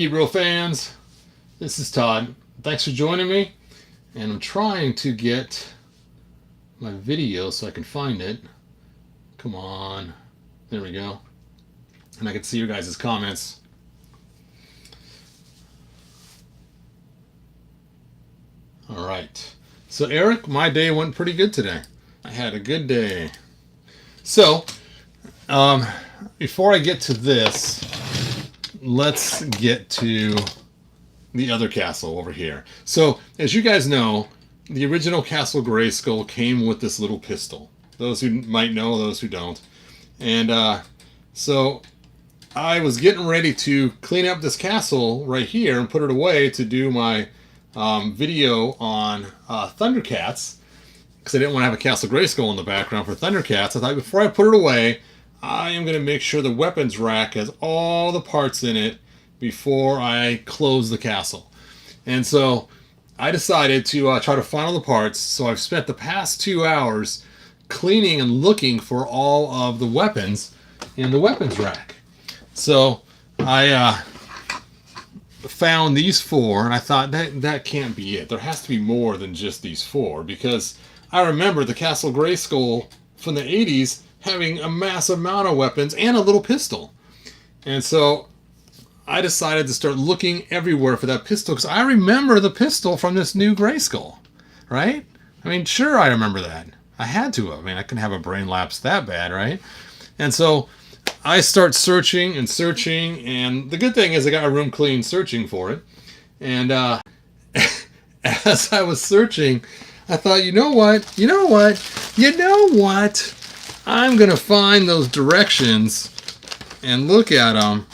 Hebrew fans, this is Todd. Thanks for joining me. And I'm trying to get my video so I can find it. Come on. There we go. And I can see your guys' comments. All right. So Eric, my day went pretty good today. I had a good day. So, before I get to this, let's get to the other castle over here. So, as you guys know, the original Castle Grayskull came with this little pistol. Those who might know, those who don't. And so I was getting ready to clean up this castle right here and put it away to do my video on Thundercats, because I didn't want to have a Castle Grayskull in the background for Thundercats. I thought before I put it away, I am going to make sure the weapons rack has all the parts in it before I close the castle. And so I decided to try to find all the parts. So I've spent the past 2 hours cleaning and looking for all of the weapons in the weapons rack. So I found these 4, and I thought that can't be it. There has to be more than just these 4, because I remember the Castle Grayskull from the 80s having a massive amount of weapons and a little pistol. And so I decided to start looking everywhere for that pistol, because I remember the pistol from this new Grayskull, right? I mean, sure, I remember that. I had to have. I mean, I couldn't have a brain lapse that bad, right? And so I start searching and searching, and the good thing is I got my room clean searching for it. And as I was searching, I thought, you know what? I'm going to find those directions and look at them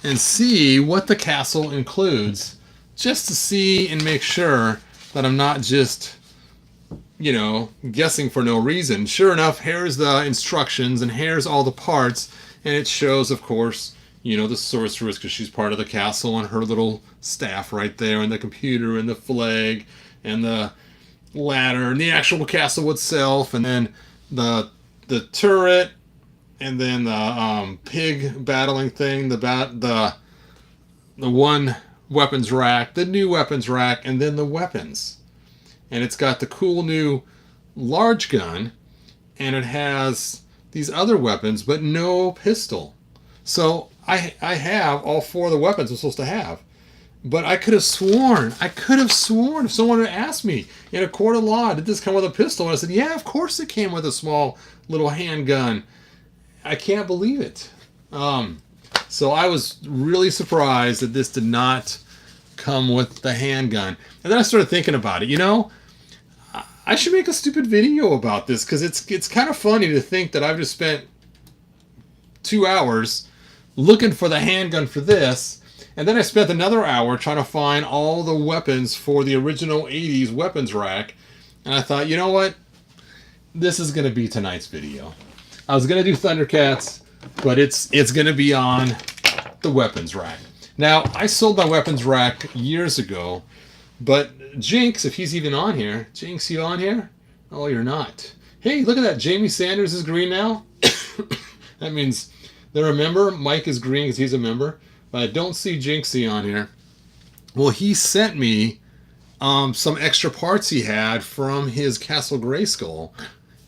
and see what the castle includes, just to see and make sure that I'm not just, guessing for no reason. Sure enough, here's the instructions and here's all the parts, and it shows, of course, the sorceress, because she's part of the castle, and her little staff right there, and the computer, and the flag, and the ladder, and the actual castle itself, and then the turret, and then the pig battling thing, the one weapons rack, the new weapons rack, and then the weapons. And it's got the cool new large gun, and it has these other weapons, but no pistol. So I have all 4 of the weapons I'm supposed to have. But I could have sworn if someone had asked me in a court of law, did this come with a pistol? And I said, yeah, of course it came with a small little handgun. I can't believe it. So I was really surprised that this did not come with the handgun. And then I started thinking about it. I should make a stupid video about this, because it's kind of funny to think that I've just spent 2 hours looking for the handgun for this, and then I spent another hour trying to find all the weapons for the original 80s weapons rack. And I thought, you know what? This is going to be tonight's video. I was going to do Thundercats, but it's going to be on the weapons rack. Now, I sold my weapons rack years ago, but Jinx, if he's even on here. Jinx, you on here? Oh, you're not. Hey, look at that. Jamie Sanders is green now. That means they're a member. Mike is green because he's a member. But I don't see Jinxie on here. Well, he sent me some extra parts he had from his Castle Grayskull.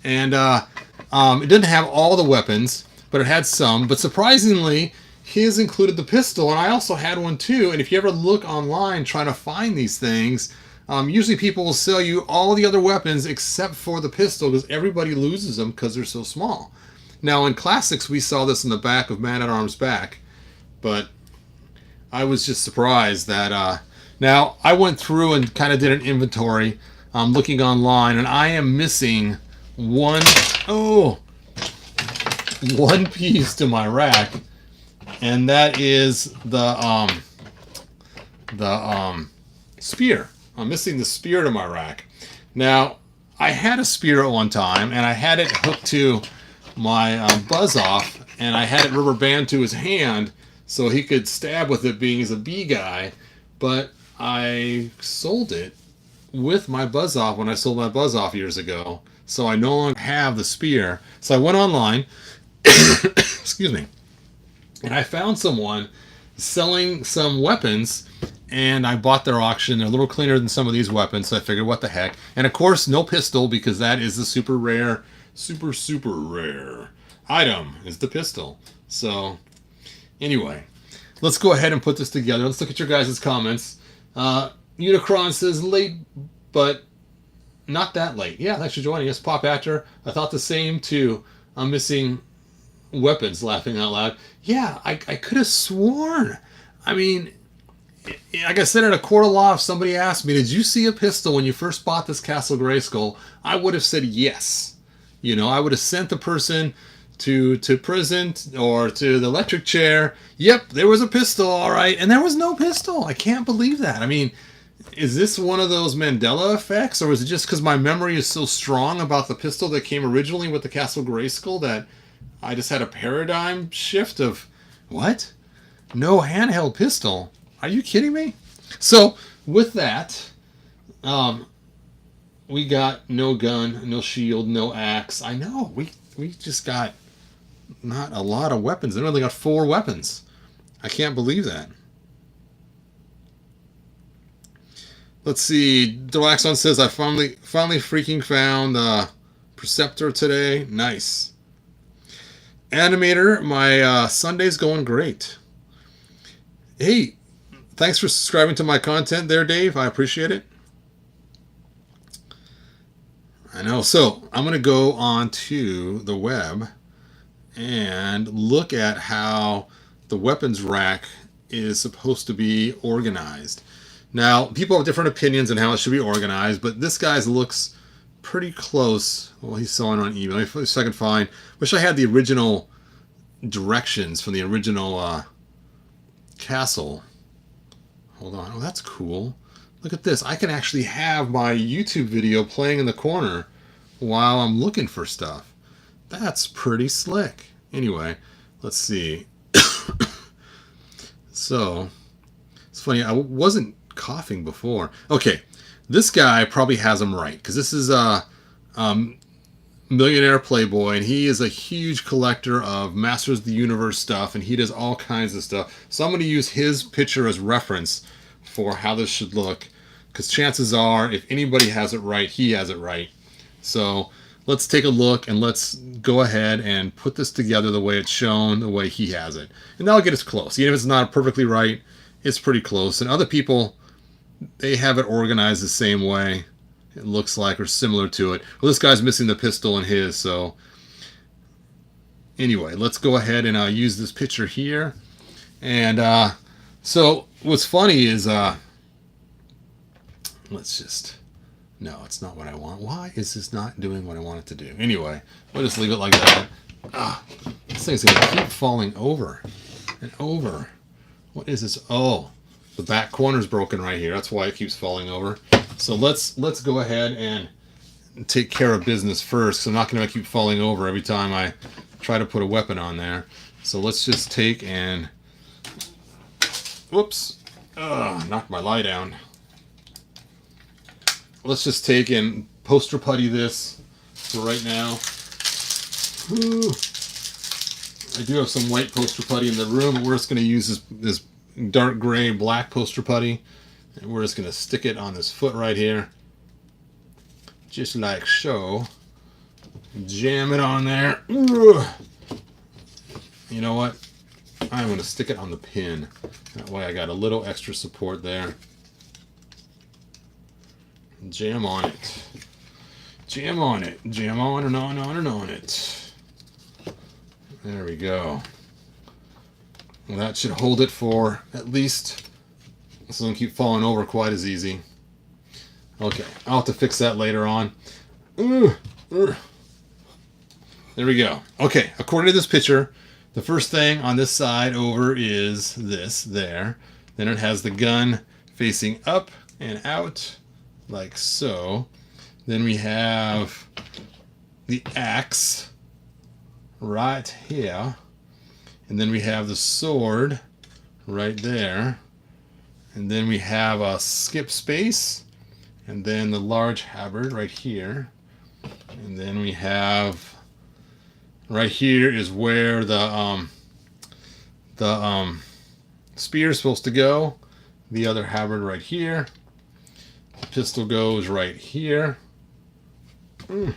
And it didn't have all the weapons, but it had some. But surprisingly, his included the pistol, and I also had one too. And if you ever look online trying to find these things, usually people will sell you all the other weapons except for the pistol, because everybody loses them because they're so small. Now, in Classics, we saw this in the back of Man-at-Arms back, but I was just surprised that... now, I went through and kind of did an inventory looking online, and I am missing one piece to my rack, and that is the spear. I'm missing the spear to my rack. Now, I had a spear at one time, and I had it hooked to my buzz off, and I had it rubber band to his hand so he could stab with it, being as a bee guy. But I sold it with my buzz off when I sold my buzz off years ago, so I no longer have the spear. So I went online, excuse me, and I found someone selling some weapons, and I bought their auction. They're a little cleaner than some of these weapons, so I figured, what the heck. And of course, no pistol, because that is the super rare, super rare item, is the pistol. So, anyway, let's go ahead and put this together. Let's look at your guys' comments. Unicron says, late, but not that late. Yeah, thanks for joining us. Pop Actor, I thought the same too. I'm missing weapons, laughing out loud. Yeah, I could have sworn. I mean, like I said in a court of law, if somebody asked me, did you see a pistol when you first bought this Castle Grayskull? I would have said yes. You know, I would have sent the person to prison or to the electric chair. Yep, there was a pistol, all right. And there was no pistol. I can't believe that. I mean, is this one of those Mandela effects, or is it just because my memory is so strong about the pistol that came originally with the Castle Grayskull that I just had a paradigm shift of, what? No handheld pistol? Are you kidding me? So, with that, we got no gun, no shield, no axe. I know, we just got not a lot of weapons. They only got 4 weapons. I can't believe that. Let's see. Delaxon says, I finally freaking found Preceptor today. Nice. Animator, my Sunday's going great. Hey, thanks for subscribing to my content there, Dave. I appreciate it. I know. So, I'm going to go on to the web and look at how the weapons rack is supposed to be organized. Now, people have different opinions on how it should be organized, but this guy's looks pretty close. Well, he's selling on eBay. Let me see if I can find. Wish I had the original directions from the original castle. Hold on. Oh, that's cool. Look at this. I can actually have my YouTube video playing in the corner while I'm looking for stuff. That's pretty slick. Anyway, let's see. So, it's funny. I wasn't coughing before. Okay, this guy probably has them right, because this is a millionaire playboy, and he is a huge collector of Masters of the Universe stuff, and he does all kinds of stuff. So I'm going to use his picture as reference for how this should look, because chances are, if anybody has it right, he has it right. So let's take a look, and let's go ahead and put this together the way it's shown, the way he has it. And that'll get us close. Even if it's not perfectly right, it's pretty close. And other people, they have it organized the same way, it looks like, or similar to it. Well, this guy's missing the pistol in his, so anyway, let's go ahead and use this picture here. And so what's funny is, let's just, no, it's not what I want. Why is this not doing what I want it to do? Anyway, we'll just leave it like that. This thing's going to keep falling over and over. What is this? Oh, the back corner's broken right here. That's why it keeps falling over. So let's go ahead and take care of business first, because I'm not going to keep falling over every time I try to put a weapon on there. So let's just take and, whoops, knocked my lie down. Let's just take and poster putty this for right now. Ooh. I do have some white poster putty in the room, but we're just going to use this dark gray black poster putty, and we're just going to stick it on this foot right here, just like so. Jam it on there. Ooh. You know what, I'm going to stick it on the pin, that way I got a little extra support there. Jam on it, jam on it, jam on and on and on it. There we go. Well, that should hold it for at least, so it doesn't keep falling over quite as easy. Okay, I'll have to fix that later on. There we go. Okay, according to this picture, the first thing on this side over is this there. Then it has the gun facing up and out, like so. Then we have the axe right here. And then we have the sword right there. And then we have a skip space. And then the large halberd right here. And then we have, right here is where the spear is supposed to go. The other halberd right here. The pistol goes right here. Like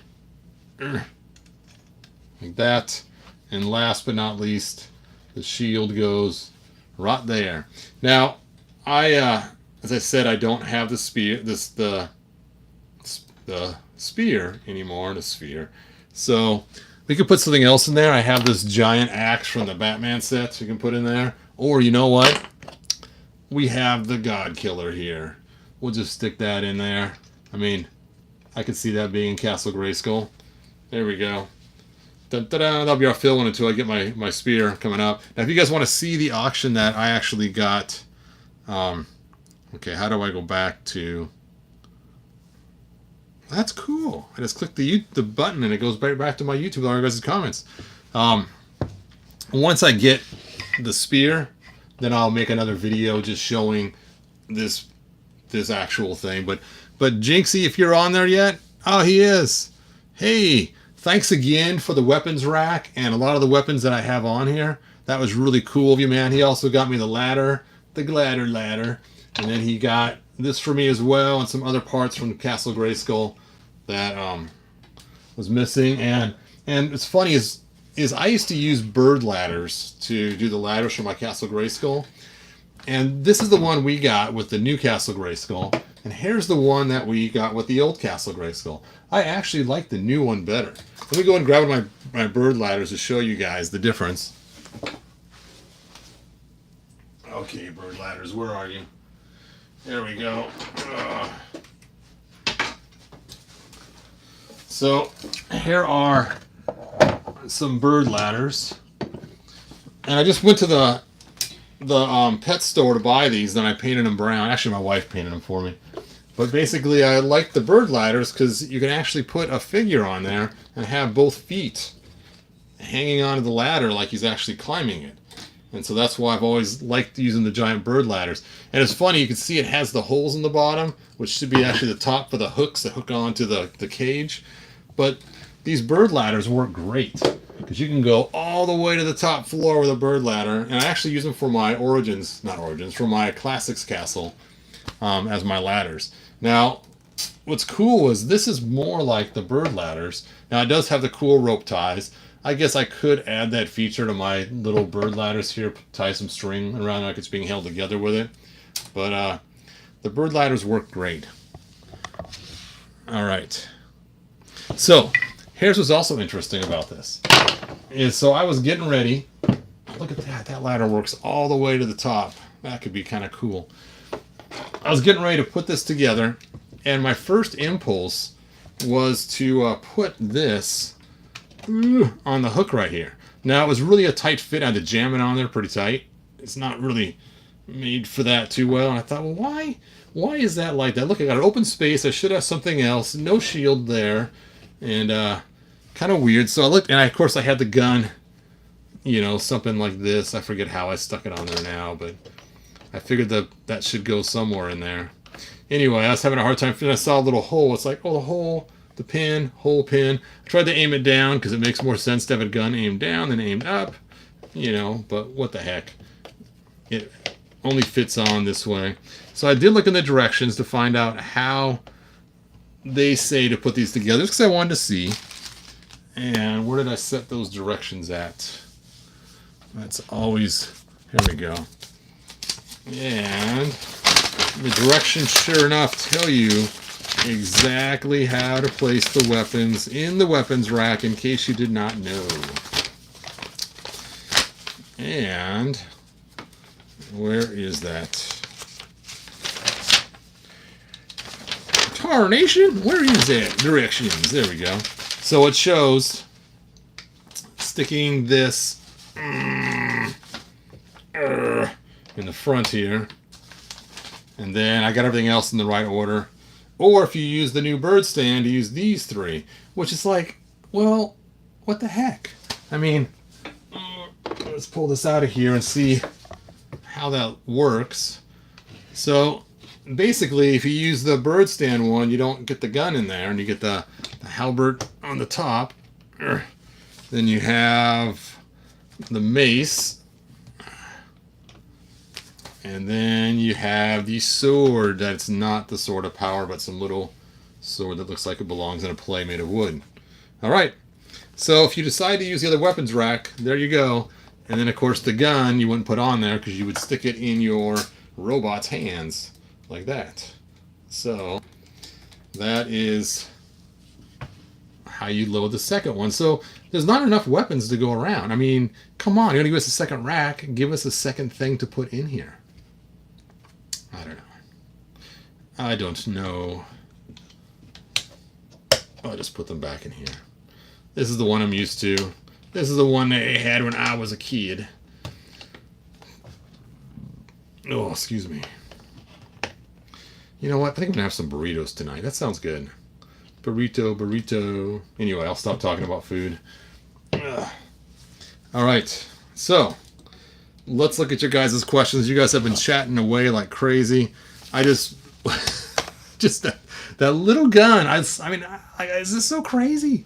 that. And last but not least, the shield goes right there. Now, as I said, I don't have the spear, the spear anymore, the sphere. So we could put something else in there. I have this giant axe from the Batman sets we can put in there. Or you know what? We have the God Killer here. We'll just stick that in there. I mean, I could see that being in Castle Grayskull. There we go. Da-da-da. That'll be our fill one until I get my spear coming up. Now, if you guys want to see the auction that I actually got, okay, how do I go back to? That's cool. I just click the button and it goes right back to my YouTube with all your guys' comments. Once I get the spear, then I'll make another video just showing this actual thing. But Jinxie, if you're on there yet, oh, he is. Hey, thanks again for the weapons rack and a lot of the weapons that I have on here. That was really cool of you, man. He also got me the ladder, the glider ladder, and then he got this for me as well, and some other parts from the Castle Grayskull that was missing. And it's funny is I used to use bird ladders to do the ladders for my Castle Grayskull, and this is the one we got with the new Castle Grayskull, and here's the one that we got with the old Castle Grayskull. I actually like the new one better. Let me go and grab my bird ladders to show you guys the difference. Okay, bird ladders, where are you? There we go. So here are some bird ladders, and I just went to the pet store to buy these. Then I painted them brown. Actually, my wife painted them for me. But basically, I like the bird ladders because you can actually put a figure on there and have both feet hanging onto the ladder like he's actually climbing it. And so that's why I've always liked using the giant bird ladders. And it's funny, you can see it has the holes in the bottom, which should be actually the top for the hooks that hook onto the cage. But these bird ladders work great because you can go all the way to the top floor with a bird ladder. And I actually use them for my for my Classics Castle as my ladders. Now, what's cool is this is more like the bird ladders. Now, it does have the cool rope ties. I guess I could add that feature to my little bird ladders here, tie some string around like it's being held together with it. But the bird ladders work great. All right. So here's what's also interesting about this. So I was getting ready. Look at that. That ladder works all the way to the top. That could be kind of cool. I was getting ready to put this together, and my first impulse was to put this on the hook right here. Now, it was really a tight fit. I had to jam it on there pretty tight. It's not really made for that too well. And I thought, well, why is that like that? Look, I got an open space. I should have something else. No shield there. And kind of weird. So I looked, and of course I had the gun, you know, something like this. I forget how I stuck it on there now, but I figured that should go somewhere in there. Anyway, I was having a hard time finding. I saw a little hole. It's like, oh, the hole. The pin, hole pin. I tried to aim it down because it makes more sense to have a gun aimed down than aimed up, you know, but what the heck. It only fits on this way. So I did look in the directions to find out how they say to put these together because I wanted to see. And where did I set those directions at? That's always, here we go. And the directions, sure enough, tell you exactly how to place the weapons in the weapons rack in case you did not know. And where is that? Tarnation? Where is that? Directions. There we go. So it shows sticking this in the front here. And then I got everything else in the right order. Or if you use the new bird stand, you use these three. Which is like, well, what the heck? I mean, let's pull this out of here and see how that works. So basically, if you use the bird stand one, you don't get the gun in there, and you get the halberd on the top. Then you have the mace. And then you have the sword. That's not the sword of power, but some little sword that looks like it belongs in a play made of wood. All right. So if you decide to use the other weapons rack, there you go. And then, of course, the gun you wouldn't put on there because you would stick it in your robot's hands like that. So that is how you load the second one. So there's not enough weapons to go around. I mean, come on. You're going to give us a second rack. Give us a second thing to put in here. I don't know. I don't know. I'll just put them back in here. This is the one I'm used to. This is the one they had when I was a kid. Oh, excuse me. You know what? I think I'm going to have some burritos tonight. That sounds good. Burrito. Anyway, I'll stop talking about food. Ugh. All right. So, let's look at your guys' questions. You guys have been chatting away like crazy. I just... just that little gun. I mean, is this so crazy?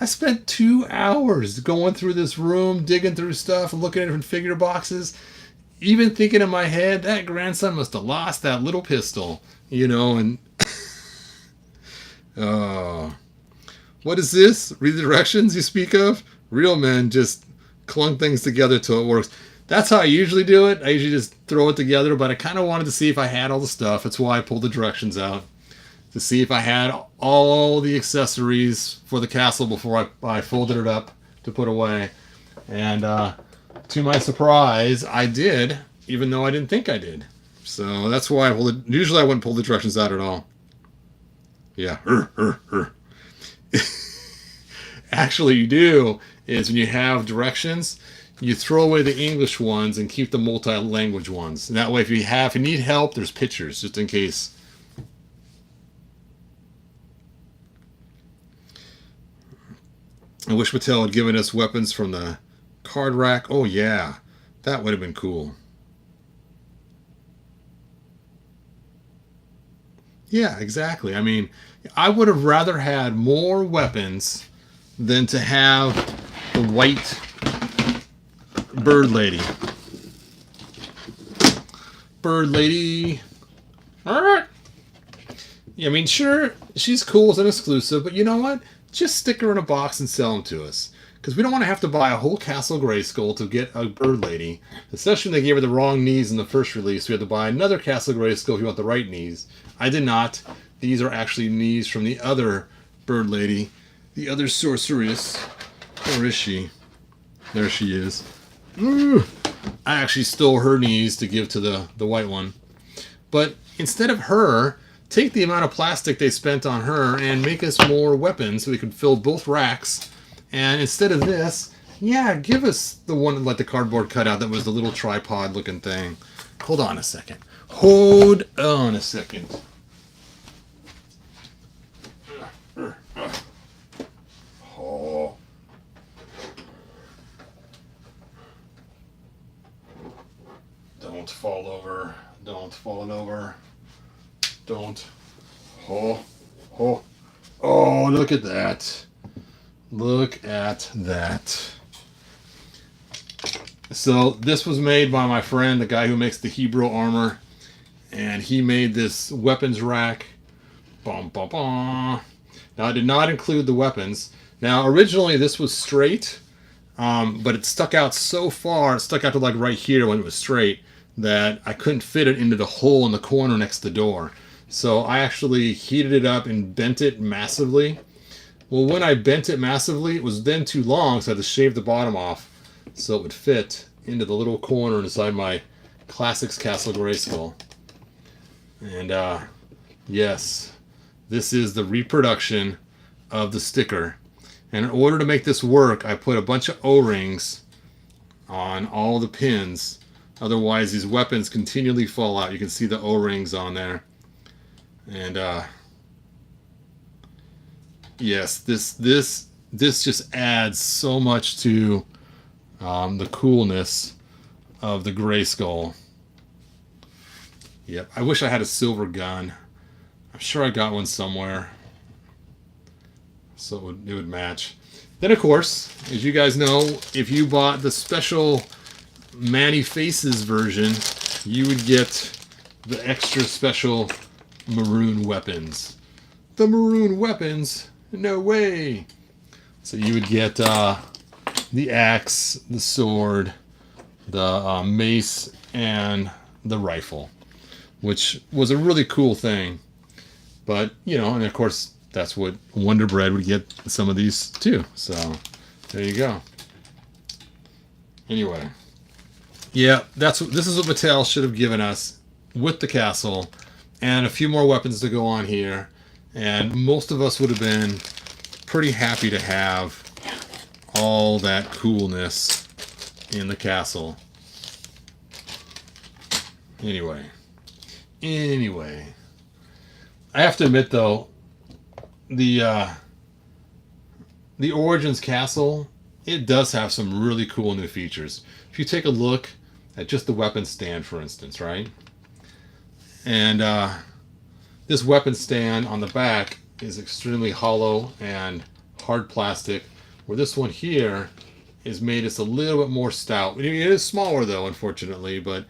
I spent 2 hours going through this room, digging through stuff, looking at different figure boxes, even thinking in my head, that grandson must have lost that little pistol, you know, and... what is this? Read the directions you speak of? Real men just clung things together till it works. That's how I usually do it. I usually just throw it together, but I kind of wanted to see if I had all the stuff. That's why I pulled the directions out. To see if I had all the accessories for the castle before I folded it up to put away. And to my surprise, I did, even though I didn't think I did. So that's why I pulled it. Usually I wouldn't pull the directions out at all. Yeah. Actually, you do, is when you have directions, you throw away the English ones and keep the multi-language ones. And that way, if you need help, there's pictures, just in case. I wish Mattel had given us weapons from the card rack. Oh, yeah. That would have been cool. Yeah, exactly. I mean, I would have rather had more weapons than to have the white bird lady. Bird lady. All right. I mean, sure, she's cool as an exclusive, but you know what? Just stick her in a box and sell them to us. Because we don't want to have to buy a whole Castle Grayskull to get a bird lady. Especially when they gave her the wrong knees in the first release. We had to buy another Castle Grayskull if you want the right knees. I did not. These are actually knees from the other bird lady. The other sorceress. Where is she? There she is. Ooh. I actually stole her knees to give to the white one. But instead of her, take the amount of plastic they spent on her and make us more weapons so we can fill both racks. And instead of this, yeah, give us the one like the cardboard cutout that was the little tripod looking thing. Hold on a second. Hold on a second. Oh. Don't fall over. Don't fall over. Don't. Oh. Look at that. Look at that. So this was made by my friend, the guy who makes the Hebrew armor. And he made this weapons rack. Bum, bum, bum. Now I did not include the weapons. Now originally this was straight. But it stuck out so far. It stuck out to like right here when it was straight. That I couldn't fit it into the hole in the corner next to the door. So I actually heated it up and bent it massively. Well, when I bent it massively, it was then too long, so I had to shave the bottom off so it would fit into the little corner inside my Classics Castle Grayskull. And yes, this is the reproduction of the sticker. And in order to make this work, I put a bunch of O-rings on all the pins. Otherwise, these weapons continually fall out. You can see the O-rings on there. And yes, this just adds so much to the coolness of the Grayskull. Yep, I wish I had a silver gun. I'm sure I got one somewhere, so it would match. Then, of course, as you guys know, if you bought the special Manny Faces version, you would get the extra special maroon weapons. The maroon weapons? No way! So you would get the axe, the sword, the mace, and the rifle, which was a really cool thing. But, you know, and of course, that's what Wonder Bread would get some of these too. So, there you go. Anyway. Yeah, this is what Mattel should have given us with the castle. And a few more weapons to go on here. And most of us would have been pretty happy to have all that coolness in the castle. Anyway. I have to admit, though, the Origins Castle, it does have some really cool new features. If you take a look at just the weapon stand, for instance, right? And this weapon stand on the back is extremely hollow and hard plastic, where this one here is made just a little bit more stout. It is smaller, though, unfortunately, but,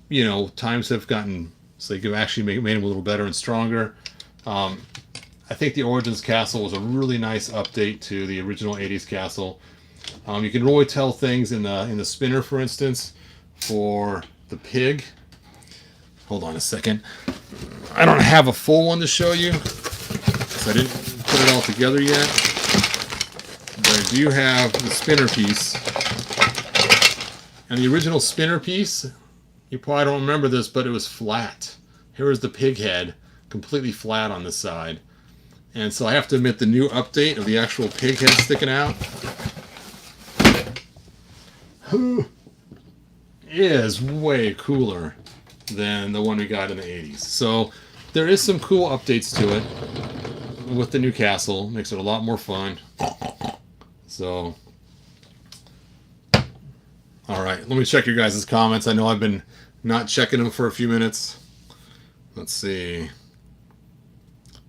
you know, times have gotten, so they could actually made them a little better and stronger. I think the Origins Castle was a really nice update to the original 80s Castle. You can really tell things in the spinner, for instance, for the pig. Hold on a second. I don't have a full one to show you, because I didn't put it all together yet. But I do have the spinner piece. And the original spinner piece, you probably don't remember this, but it was flat. Here is the pig head, completely flat on this side. And so I have to admit, the new update of the actual pig head sticking out is way cooler than the one we got in the 80s. So there is some cool updates to it with the new castle. Makes it a lot more fun. So, all right, let me check your guys' comments. I know I've been not checking them for a few minutes. Let's see.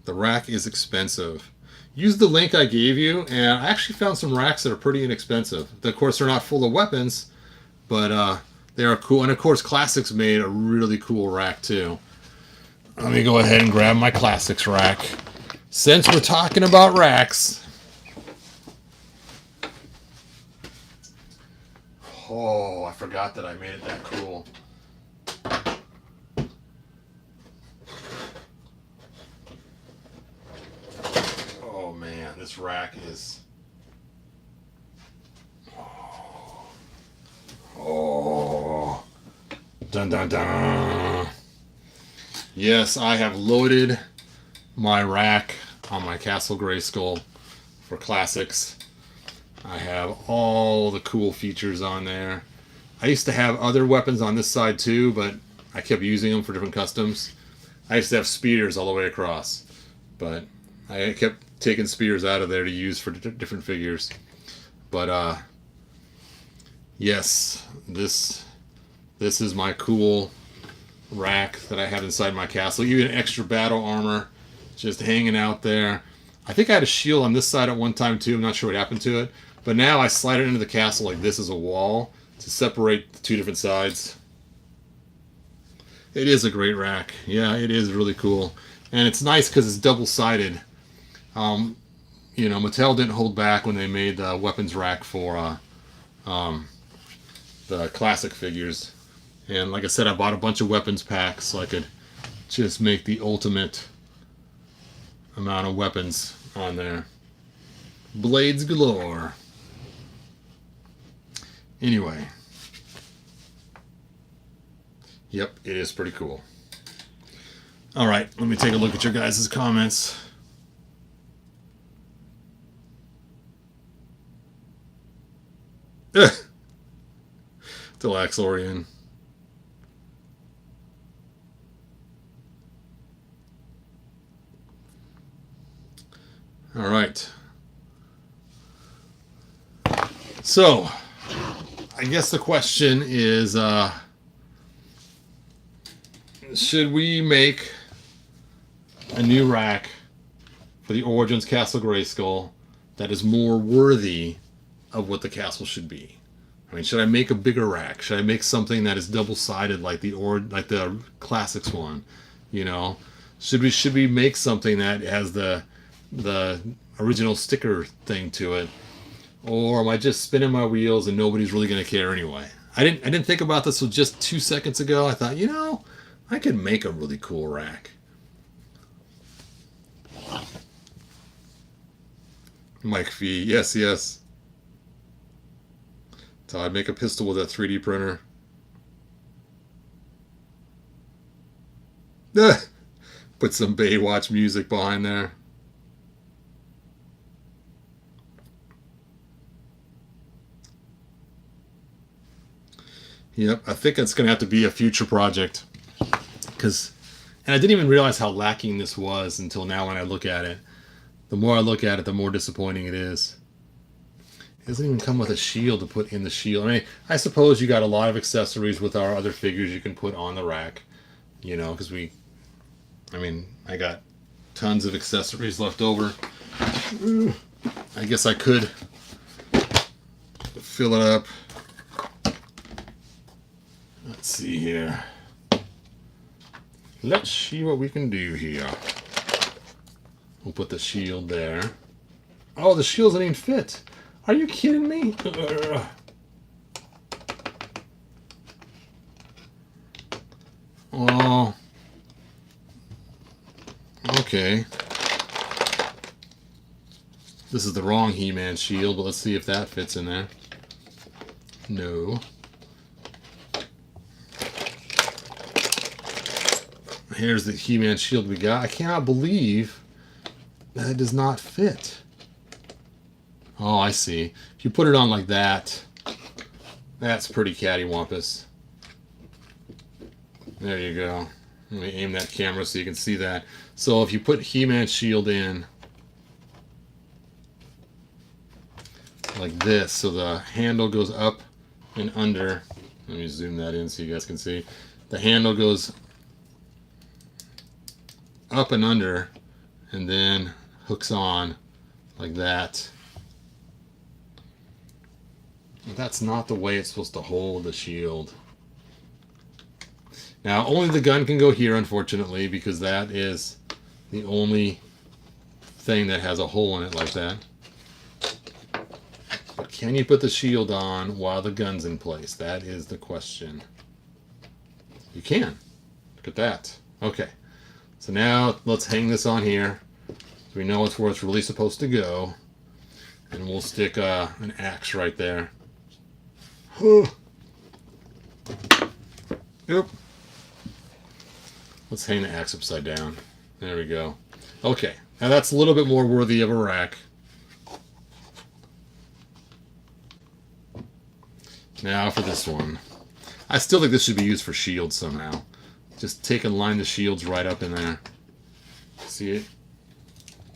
The rack is expensive. Use the link I gave you, and I actually found some racks that are pretty inexpensive. Of course, they're not full of weapons, but they are cool. And of course, Classics made a really cool rack too. Let me go ahead and grab my Classics rack. Since we're talking about racks. Oh, I forgot that I made it that cool. Oh man, this rack is... Oh. Dun dun dun. Yes, I have loaded my rack on my Castle Grayskull for Classics. I have all the cool features on there. I used to have other weapons on this side too, but I kept using them for different customs. I used to have spears all the way across, but I kept taking spears out of there to use for different figures. But yes, this is my cool rack that I have inside my castle. Even extra battle armor just hanging out there. I think I had a shield on this side at one time too. I'm not sure what happened to it. But now I slide it into the castle like this is a wall to separate the two different sides. It is a great rack. Yeah, it is really cool. And it's nice because it's double-sided. You know, Mattel didn't hold back when they made the weapons rack for the classic figures. And like I said, I bought a bunch of weapons packs so I could just make the ultimate amount of weapons on there. Blades galore. Anyway. Yep, it is pretty cool. Alright, let me take a look at your guys' comments. Delaxorian. Alright. So, I guess the question is, should we make a new rack for the Origins Castle Grayskull that is more worthy of what the castle should be? I mean, should I make a bigger rack? Should I make something that is double-sided like the classics one? You know, should we make something that has the original sticker thing to it, or am I just spinning my wheels and nobody's really gonna care anyway? I didn't think about this until just 2 seconds ago. I thought, I could make a really cool rack. Mike Fee, yes, yes. So I'd make a pistol with a 3D printer. Put some Baywatch music behind there. Yep, I think it's going to have to be a future project. And I didn't even realize how lacking this was until now when I look at it. The more I look at it, the more disappointing it is. It doesn't even come with a shield to put in the shield. I mean, I suppose you got a lot of accessories with our other figures you can put on the rack. Because I got tons of accessories left over. I guess I could fill it up. Let's see here. Let's see what we can do here. We'll put the shield there. Oh, the shield doesn't even fit. Are you kidding me? Oh. Okay. This is the wrong He-Man shield, but let's see if that fits in there. No. Here's the He-Man shield we got. I cannot believe that it does not fit. Oh, I see. If you put it on like that, that's pretty cattywampus. There you go. Let me aim that camera so you can see that. So if you put He-Man shield in like this, so the handle goes up and under. Let me zoom that in so you guys can see. The handle goes up and under and then hooks on like that. That's not the way it's supposed to hold the shield. Now, only the gun can go here, unfortunately, because that is the only thing that has a hole in it like that. But can you put the shield on while the gun's in place? That is the question. You can. Look at that. Okay. So now let's hang this on here so we know it's where it's really supposed to go. And we'll stick an axe right there. Yep. Let's hang the axe upside down. There we go. Okay, now that's a little bit more worthy of a rack. Now for this one. I still think this should be used for shields somehow. Just take and line the shields right up in there. See it?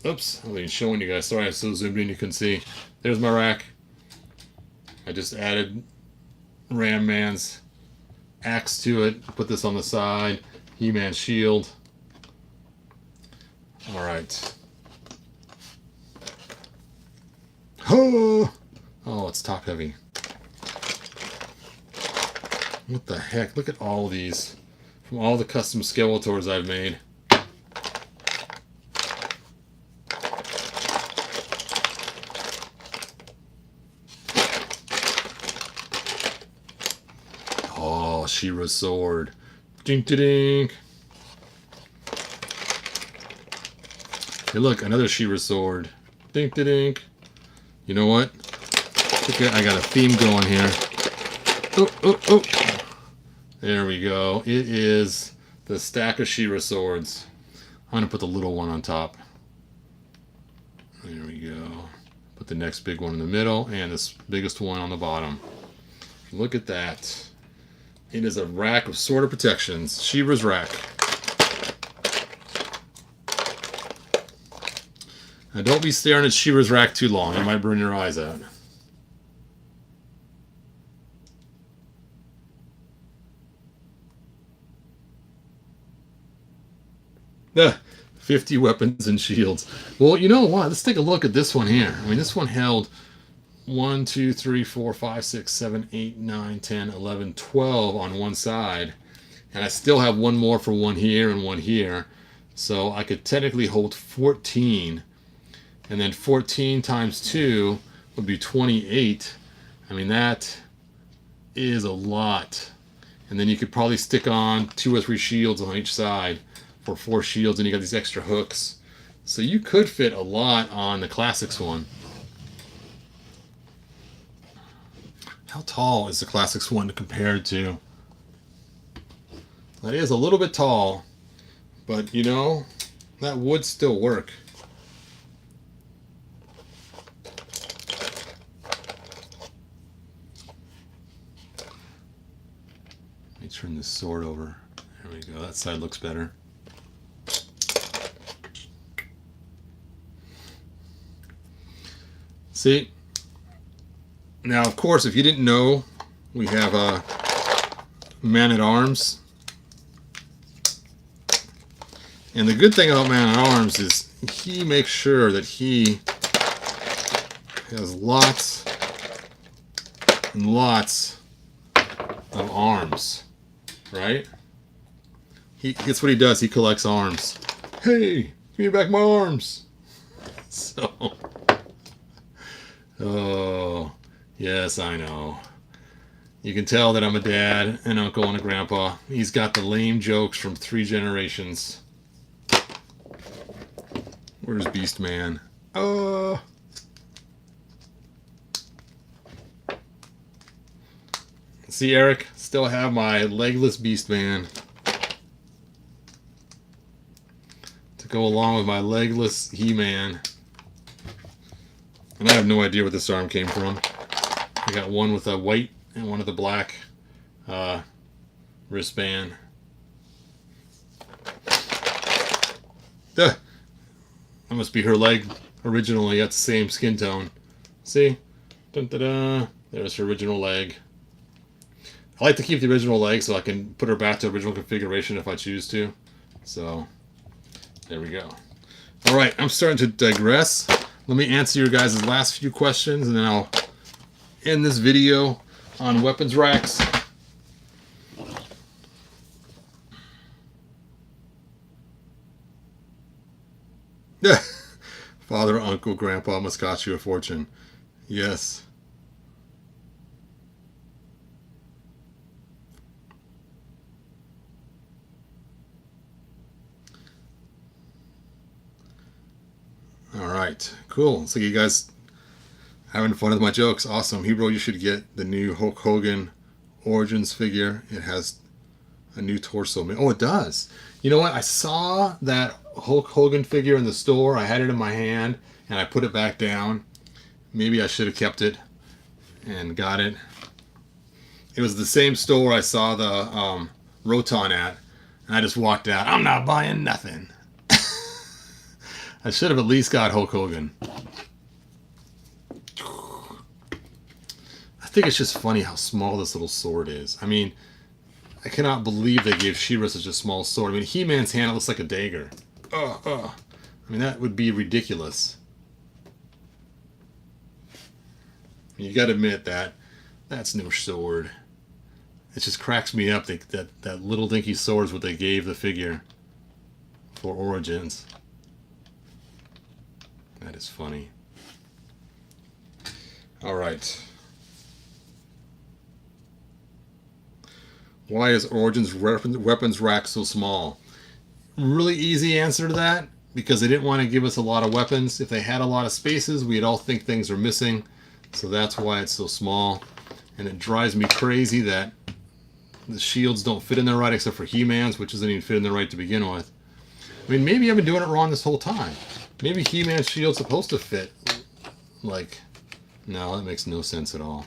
Oops, I wasn't showing you guys. Sorry, I was so zoomed in you couldn't see. There's my rack. I just added Ram Man's axe to it. Put this on the side. He-Man shield. Alright. Oh, it's top heavy. What the heck? Look at all these. From all the custom Skeletors I've made. Oh, She-Ra's sword. Dink-a-dink. Hey, look, another She-Ra sword. Dink-a-dink. You know what? I got a theme going here. Oh. There we go. It is the stack of She-Ra swords. I'm going to put the little one on top. There we go. Put the next big one in the middle and this biggest one on the bottom. Look at that. It is a rack of Sword of Protections. She-Ra's rack. Now don't be staring at She-Ra's rack too long. You might burn your eyes out. Ah, 50 weapons and shields. Well, you know what? Let's take a look at this one here. I mean, this one held 1, 2, 3, 4, 5, 6, 7, 8, 9, 10, 11, 12 on one side. And I still have one more for one here and one here. So I could technically hold 14. And then 14 times 2 would be 28. I mean, that is a lot. And then you could probably stick on 2 or 3 shields on each side for 4 shields, and you got these extra hooks. So you could fit a lot on the Classics one. How tall is the Classics one compared to? That is a little bit tall, but you know, that would still work. Let me turn this sword over. There we go. That side looks better. See? Now, of course, if you didn't know, we have a Man-at-Arms. And the good thing about Man-at-Arms is he makes sure that he has lots and lots of arms, right? That's what he does. He collects arms. Hey, give me back my arms. So, oh, yes, I know. You can tell that I'm a dad, an uncle, and a grandpa. He's got the lame jokes from 3 generations. Where's Beast Man? See, Eric, still have my legless Beast Man to go along with my legless He-Man. And I have no idea where this arm came from. I got one with a white and one with a black wristband. Duh. That must be her leg originally. Got the same skin tone. See? Dun, da, da. There's her original leg. I like to keep the original leg so I can put her back to original configuration if I choose to. So, there we go. Alright, I'm starting to digress. Let me answer your guys' last few questions and then I'll end this video on weapons racks. Father, uncle, grandpa must cost you a fortune. Yes. Alright, cool. So you guys having fun with my jokes. Awesome. Hero, you should get the new Hulk Hogan Origins figure. It has a new torso. Oh, it does. You know what? I saw that Hulk Hogan figure in the store. I had it in my hand and I put it back down. Maybe I should have kept it and got it. It was the same store I saw the Roton at. And I just walked out. I'm not buying nothing. I should have at least got Hulk Hogan. I think it's just funny how small this little sword is. I mean, I cannot believe they gave She-Ra such a small sword. I mean, He-Man's hand looks like a dagger. I mean, that would be ridiculous. You got to admit that that's no sword. It just cracks me up that little dinky sword is what they gave the figure for Origins. That is funny. All right. Why is Origins weapons rack so small? Really easy answer to that. Because they didn't want to give us a lot of weapons. If they had a lot of spaces, we'd all think things are missing. So that's why it's so small. And it drives me crazy that the shields don't fit in there right, except for He-Man's, which doesn't even fit in there right to begin with. I mean, maybe I've been doing it wrong this whole time. Maybe He-Man's shield's supposed to fit. Like, no, that makes no sense at all.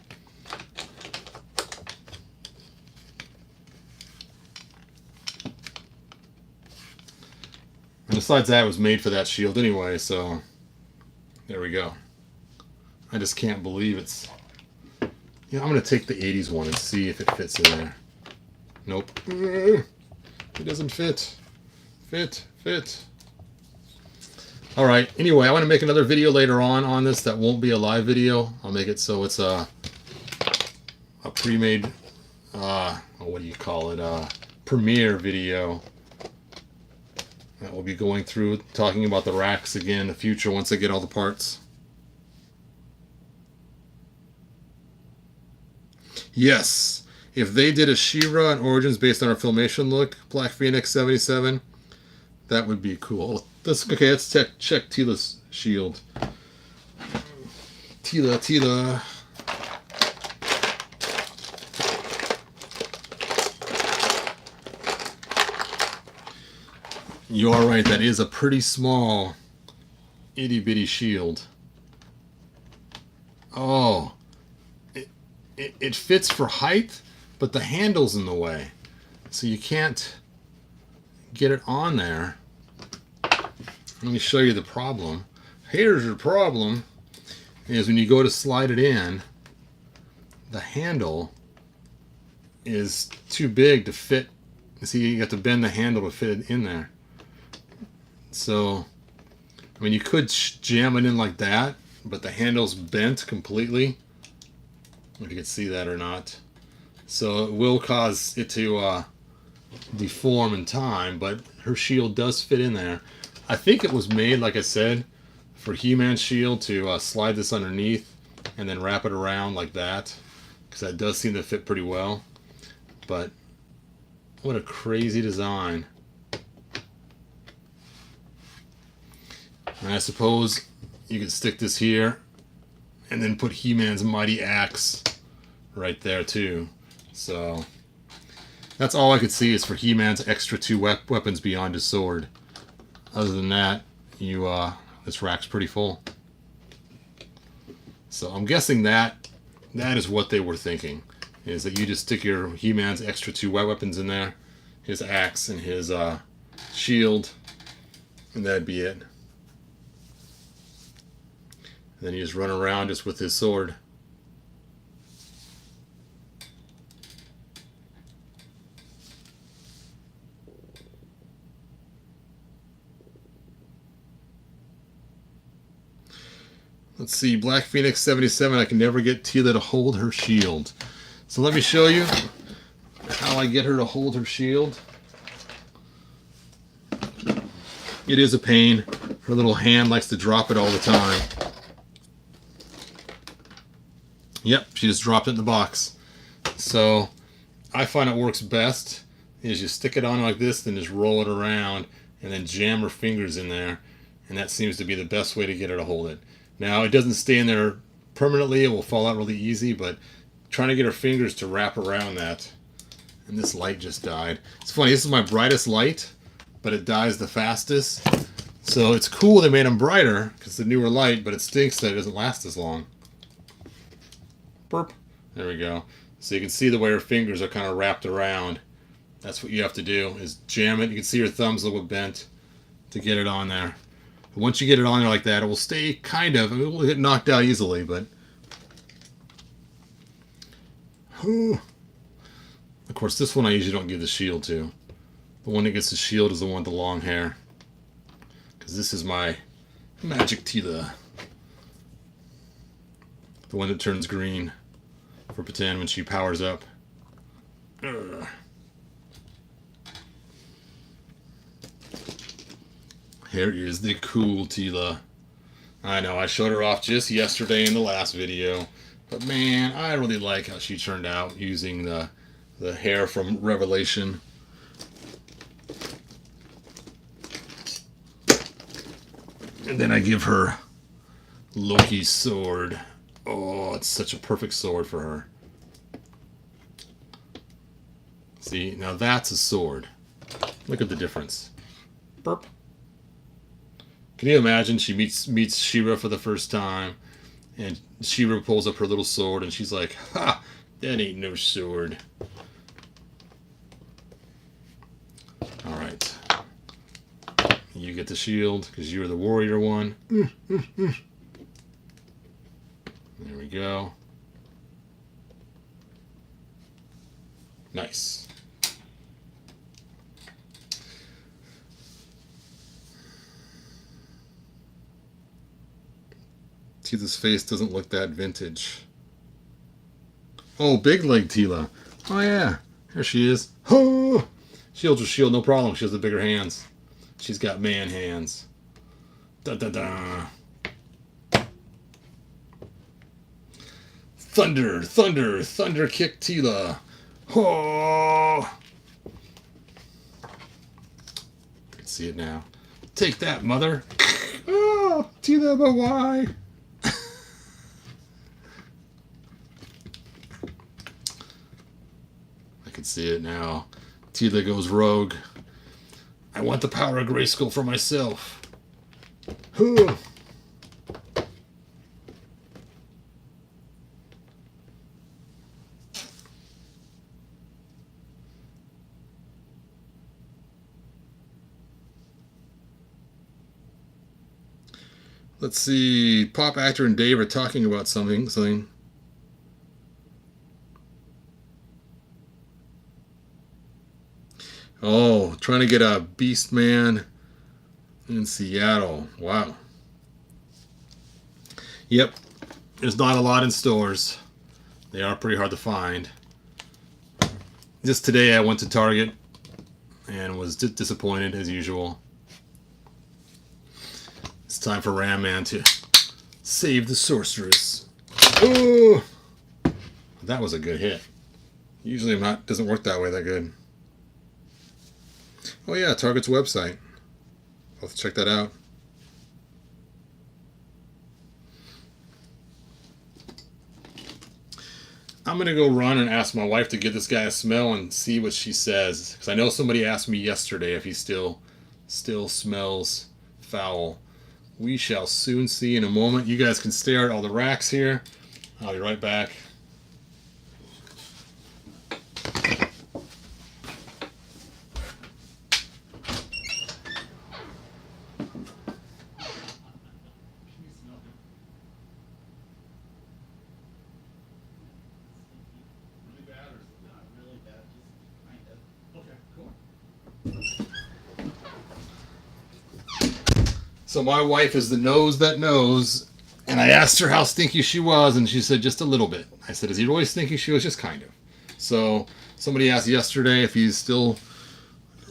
And besides that, it was made for that shield anyway, so there we go. I just can't believe it's... Yeah, I'm going to take the 80s one and see if it fits in there. Nope. It doesn't fit. Fit. All right. Anyway, I want to make another video later on this that won't be a live video. I'll make it so it's a pre-made, what do you call it, premiere video that we'll be going through, talking about the racks again in the future once I get all the parts. Yes, if they did a She-Ra and Origins based on our Filmation look, Black Phoenix 77, that would be cool. Let's check Tila's shield. Tila. You are right, that is a pretty small itty bitty shield. Oh, it fits for height, but the handle's in the way, so you can't get it on there. Let me show you the problem. Here's your problem, is when you go to slide it in, the handle is too big to fit. See, you have to bend the handle to fit it in there. So, I mean, you could jam it in like that, but the handle's bent completely. If you can see that or not. So it will cause it to deform in time, but her shield does fit in there. I think it was made, like I said, for He-Man's shield to slide this underneath and then wrap it around like that, because that does seem to fit pretty well. But what a crazy design. And I suppose you could stick this here and then put He-Man's mighty axe right there too. So that's all I could see is for He-Man's extra 2 weapons beyond his sword. Other than that, this rack's pretty full. So I'm guessing that is what they were thinking, is that you just stick your He-Man's extra 2 weapons in there, his axe and his shield, and that'd be it. And then you just run around just with his sword. Let's see, Black Phoenix 77, I can never get Tila to hold her shield. So let me show you how I get her to hold her shield. It is a pain. Her little hand likes to drop it all the time. Yep, she just dropped it in the box. So I find it works best is you stick it on like this, then just roll it around and then jam her fingers in there, and that seems to be the best way to get her to hold it. Now it doesn't stay in there permanently, it will fall out really easy, but trying to get her fingers to wrap around that. And this light just died. It's funny, this is my brightest light, but it dies the fastest. So it's cool they made them brighter because it's a newer light, but it stinks that it doesn't last as long. Burp. There we go. So you can see the way her fingers are kind of wrapped around. That's what you have to do, is jam it. You can see her thumb's a little bent to get it on there. But once you get it on there like that, it will stay kind of, I mean, it will get knocked out easily, but... Whew. Of course, this one I usually don't give the shield to. The one that gets the shield is the one with the long hair. Because this is my Magic Tila. The one that turns green for pretend when she powers up. Ugh. Here is the cool Tila. I know, I showed her off just yesterday in the last video. But man, I really like how she turned out using the hair from Revelation. And then I give her Loki's sword. Oh, it's such a perfect sword for her. See, now that's a sword. Look at the difference. Burp. Can you imagine she meets She-Ra for the first time, and She-Ra pulls up her little sword, and she's like, "Ha! That ain't no sword." All right. You get the shield because you're the warrior one. There we go. Nice. Tila's face doesn't look that vintage. Oh, big leg Tila. Oh yeah, here she is. Oh, she holds her shield, no problem. She has the bigger hands. She's got man hands. Da da da. Thunder, thunder, thunder kick Tila. Oh. I can see it now. Take that, mother. Oh, Tila, but why? I can see it now. Tila goes rogue. I want the power of Grayskull for myself. Huh. Let's see. Pop actor and Dave are talking about something. Oh, trying to get a Beast Man in Seattle. Wow. Yep. There's not a lot in stores. They are pretty hard to find. Just today I went to Target and was disappointed as usual. It's time for Ram Man to save the sorceress. Oh, that was a good hit. Usually doesn't work that way that good. Oh yeah, Target's website. I'll have to check that out. I'm gonna go run and ask my wife to give this guy a smell and see what she says. Because I know somebody asked me yesterday if he still smells foul. We shall soon see in a moment. You guys can stare at all the racks here. I'll be right back. So my wife is the nose that knows, and I asked her how stinky she was, and she said just a little bit. I said, is he really stinky? She was just kind of. So somebody asked yesterday if he still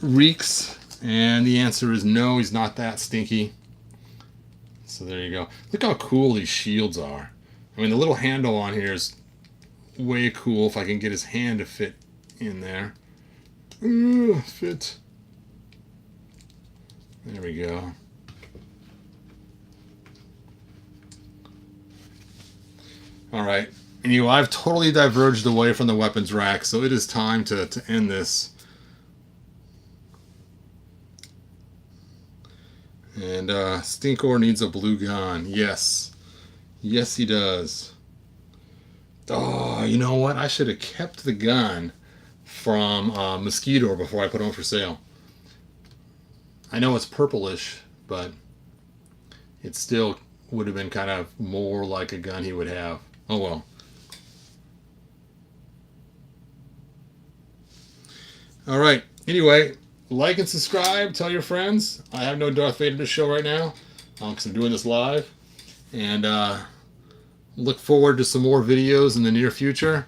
reeks, and the answer is no, he's not that stinky. So there you go. Look how cool these shields are. I mean, the little handle on here is way cool if I can get his hand to fit in there. Ooh, fit. There we go. Alright, anyway, I've totally diverged away from the weapons rack, so it is time to end this. And Stinkor needs a blue gun. Yes. Yes, he does. Oh, you know what? I should have kept the gun from Mosquito before I put it on for sale. I know it's purplish, but it still would have been kind of more like a gun he would have. Oh well. Alright, anyway, like and subscribe, tell your friends. I have no Darth Vader to show right now because I'm doing this live. And look forward to some more videos in the near future.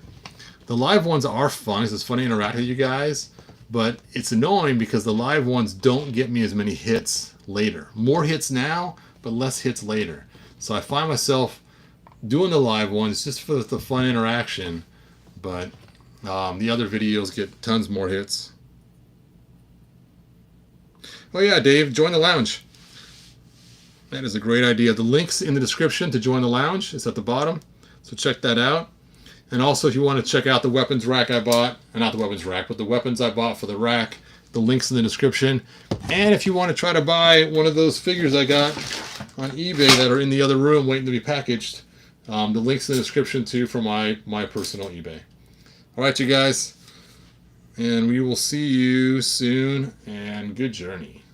The live ones are fun. It's fun to interact with you guys. But it's annoying because the live ones don't get me as many hits later. More hits now, but less hits later. So I find myself doing the live ones just for the fun interaction, but the other videos get tons more hits. Oh yeah, Dave, join the lounge. That is a great idea. The link's in the description to join the lounge. It's at the bottom, so check that out. And also, if you want to check out the weapons rack I bought, not the weapons rack, but the weapons I bought for the rack, the link's in the description. And if you want to try to buy one of those figures I got on eBay that are in the other room waiting to be packaged, the link's in the description too for my personal eBay. Alright, you guys, and we will see you soon, and good journey.